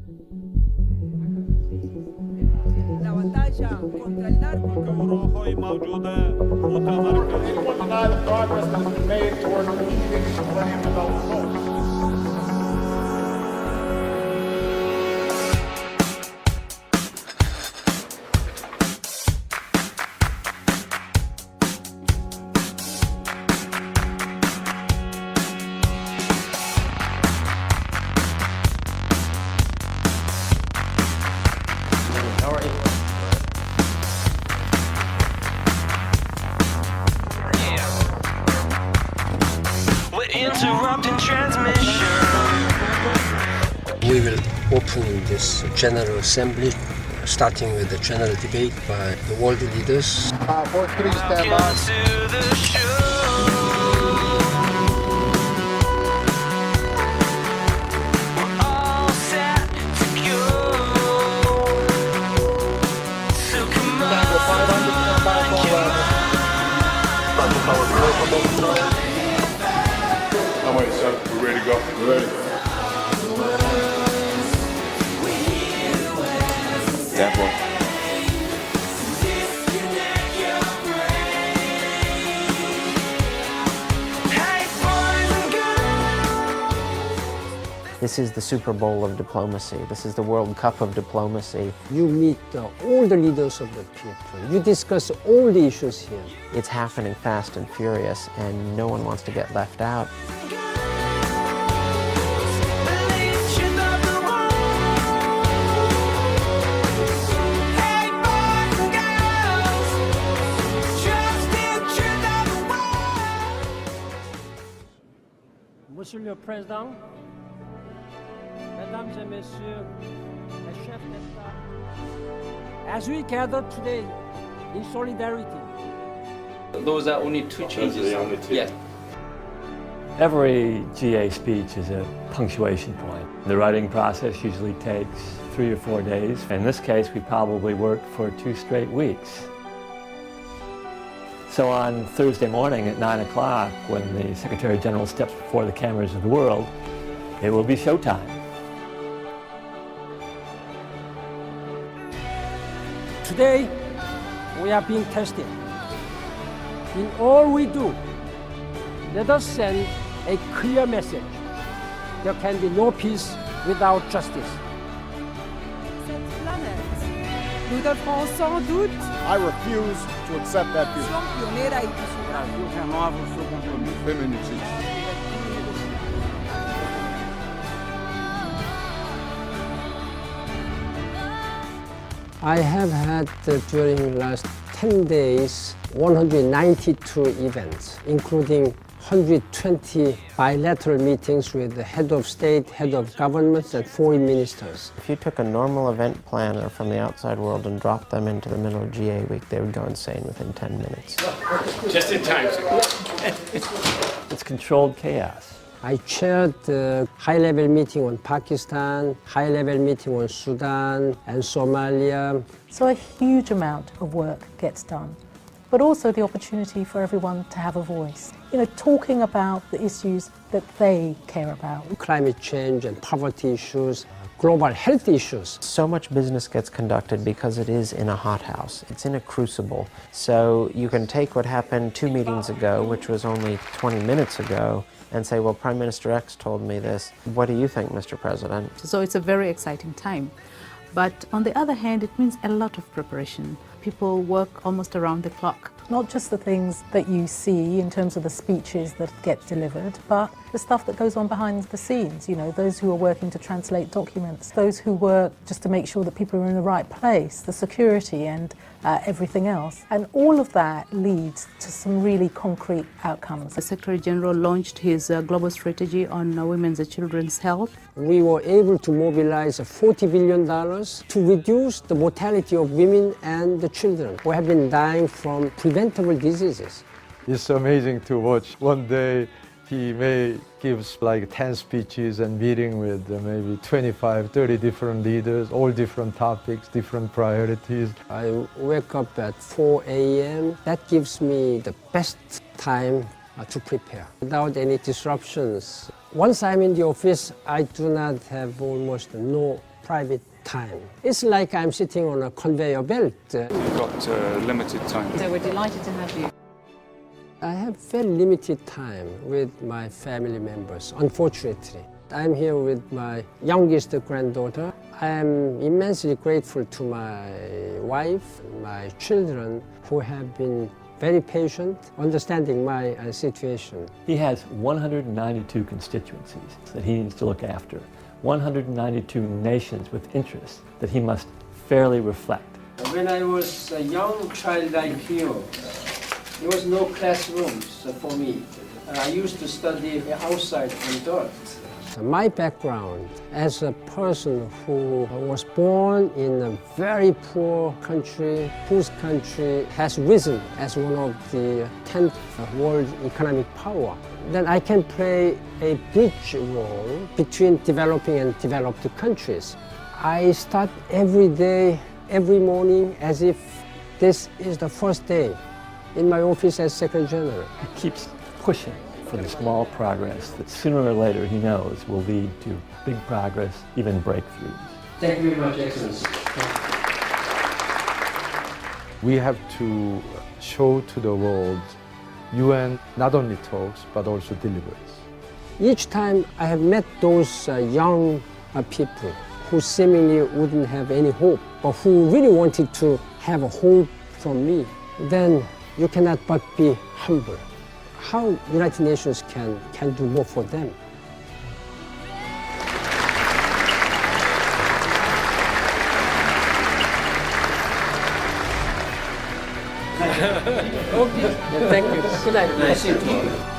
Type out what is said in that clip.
La batalla contra el narco. گروه‌های موجود متمرکز Anyone deny the progress that has been made toward achieving the Millennium Development Goals? We're interrupting transmission. We will open this General Assembly, starting with the general debate by the world leaders. Fourth, please stand by. To the show. We're all set to go. So come on. I'm ready, sir. We're ready to go. We're ready. That one. Hey, boys and girls. This is the Super Bowl of diplomacy. This is the World Cup of diplomacy. You meet all the leaders of the people. You discuss all the issues here. It's happening fast and furious, and no one wants to get left out. Monsieur le Président, Mesdames et Messieurs, les chefs d'État, as we gather today in solidarity, Those are only two changes. Yes. Every GA speech is a punctuation point. The writing process usually takes 3 or 4 days. In this case, we probably worked for 2 straight weeks. So on Thursday morning at 9 o'clock, when the Secretary General steps before the cameras of the world, it will be showtime. today we are being tested. In all we do, let us send a clear message. There can be no peace without justice. Cette planète nous devrons sans doute I refuse to accept that view. pionera y visionaria. I have had during last 10 days 192 events, including 120 bilateral meetings with the head of state, head of governments, and foreign ministers. If you took a normal event planner from the outside world and dropped them into the middle of GA week, they would go insane within 10 minutes. Just in time. It's controlled chaos. I chaired the high-level meeting on Pakistan, high-level meeting on Sudan and Somalia. So a huge amount of work gets done, but also the opportunity for everyone to have a voice. You know, talking about the issues that they care about. Climate change and poverty issues, global health issues. So much business gets conducted because it is in a hothouse. It's in a crucible. So you can take what happened 2 meetings ago, which was only 20 minutes ago, and say, well, Prime Minister X told me this. What do you think, Mr. President? So it's a very exciting time. But on the other hand, it means a lot of preparation. People work almost around the clock. Not just the things that you see in terms of the speeches that get delivered, but the stuff that goes on behind the scenes. You know, those who are working to translate documents, those who work just to make sure that people are in the right place, the security and everything else. And all of that leads to some really concrete outcomes. The Secretary General launched his global strategy on women's and children's health. We were able to mobilize $40 billion to reduce the mortality of women and the children who have been dying from preventable diseases. It's amazing to watch. One day he may give like 10 speeches and meeting with maybe 25, 30 different leaders, all different topics, different priorities. I wake up at 4 a.m. That gives me the best time to prepare. Without any disruptions, Once I'm in the office, I do not have almost no private time. It's like I'm sitting on a conveyor belt. You've got limited time. So we're delighted to have you. I have very limited time with my family members, unfortunately. I'm here with my youngest granddaughter. I am immensely grateful to my wife, my children, who have been very patient, understanding my situation. He has 192 constituencies that he needs to look after, 192 nations with interests that he must fairly reflect. When I was a young child like you, there was no classrooms for me. I used to study outside on dirt. My background as a person who was born in a very poor country, whose country has risen as one of the 10th world economic power, then I can play a bridge role between developing and developed countries. I start every day, every morning, as if this is the first day in my office as Secretary General. He keeps pushing for the small progress that sooner or later he knows will lead to big progress, even breakthroughs. Thank you very much, Excellency. We have to show to the world UN not only talks but also delivers. Each time I have met those young people who seemingly wouldn't have any hope, but who really wanted to have a hope from me, then you cannot but be humble. How United Nations can do more for them. Okay. Thank you. Good night. Nice to meet you.